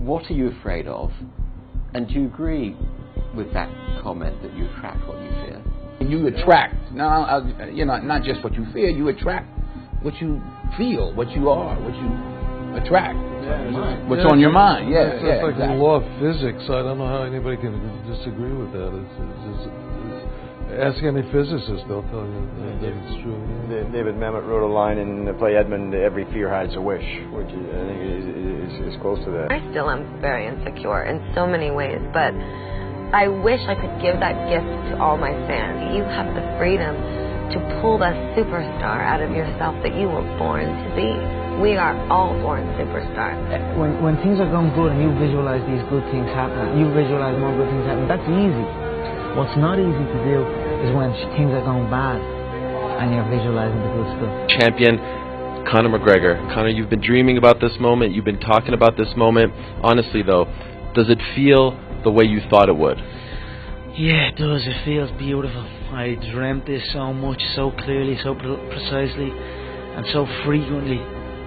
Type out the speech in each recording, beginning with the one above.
what are you afraid of? And do you agree with that comment that you attract what you fear? You attract, not just what you fear, you attract what you feel, what you are, what you attract. What's on your mind? It's like exactly. the law of physics. I don't know how anybody can disagree with that. Ask any physicist, they'll tell you that it's true. David Mamet wrote a line in the play Edmund, "Every fear hides a wish," which I think is close to that. I still am very insecure in so many ways, but I wish I could give that gift to all my fans. You have the freedom to pull that superstar out of yourself that you were born to be. We are all born superstars. When things are going good and you visualize these good things happening, you visualize more good things happening, that's easy. What's not easy to do is when things are going bad and you're visualizing the good stuff. Champion Conor McGregor. Conor, you've been dreaming about this moment. You've been talking about this moment. Honestly, though, does it feel the way you thought it would? Yeah, it does. It feels beautiful. I dreamt this so much, so clearly, so precisely, and so frequently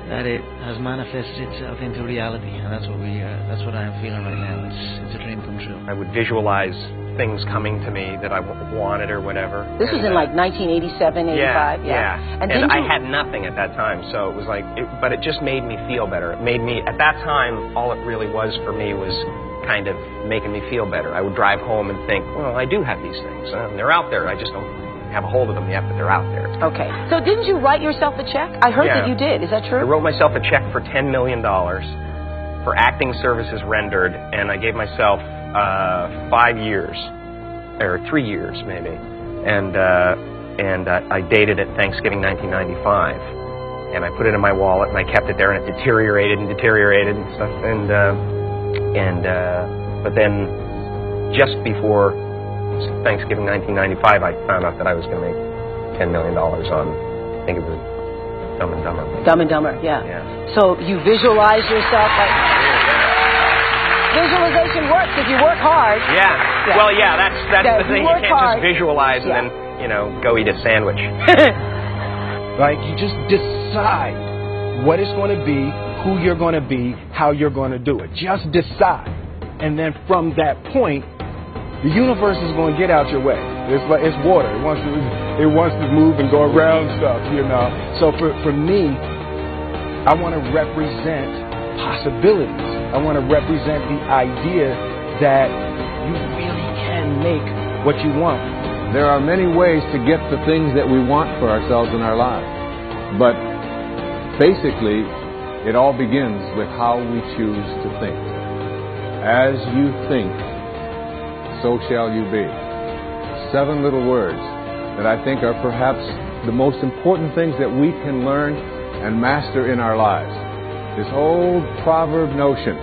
that it has manifested itself into reality, and that's what I am feeling right now. It's a dream come true. I would visualize things coming to me that I wanted or whatever. This was in like 1987, 85. Yeah. And I had nothing at that time, so it was like, but it just made me feel better. It made me, at that time, all it really was for me was kind of making me feel better. I would drive home and think, well, I do have these things. They're out there. I just don't have a hold of them yet, but they're out there. Okay. So didn't you write yourself a check? I heard that you did. Is that true? I wrote myself a check for $10 million for acting services rendered, and I gave myself 5 years, or 3 years maybe, and I dated it Thanksgiving 1995, and I put it in my wallet and I kept it there, and it deteriorated and stuff, but then just before Thanksgiving 1995, I found out that I was going to make $10 million on, I think it was Dumb and Dumber. Dumb and Dumber, yeah. So you visualize yourself like... Visualization works if you work hard. Yeah. Well, yeah, that's the thing. You can't just visualize and then, go eat a sandwich. Like, you just decide what it's going to be, who you're going to be, how you're going to do it. Just decide. And then from that point, the universe is going to get out your way. It's water. It wants to move and go around stuff, So for me, I want to represent possibilities. I want to represent the idea that you really can make what you want. There are many ways to get the things that we want for ourselves in our lives. But basically, it all begins with how we choose to think. As you think, so shall you be. 7 little words that I think are perhaps the most important things that we can learn and master in our lives. This old proverb notion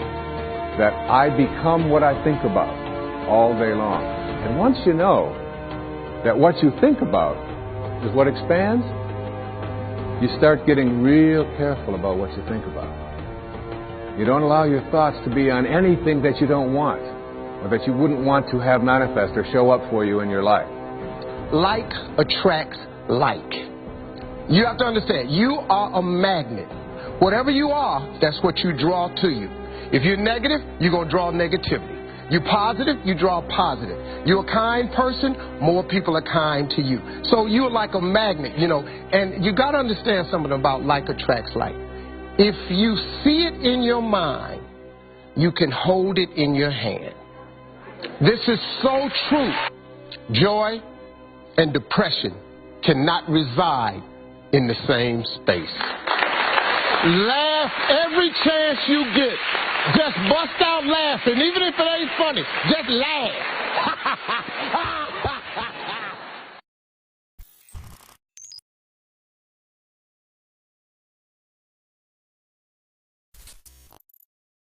that I become what I think about all day long. And once you know that what you think about is what expands, you start getting real careful about what you think about. You don't allow your thoughts to be on anything that you don't want or that you wouldn't want to have manifest or show up for you in your life. Like attracts like. You have to understand, you are a magnet. Whatever you are, that's what you draw to you. If you're negative, you're going to draw negativity. You're positive, you draw positive. You're a kind person, more people are kind to you. So you're like a magnet, and you got to understand something about like attracts like. If you see it in your mind, you can hold it in your hand. This is so true. Joy and depression cannot reside in the same space. Laugh every chance you get. Just bust out laughing. Even if it ain't funny, just laugh.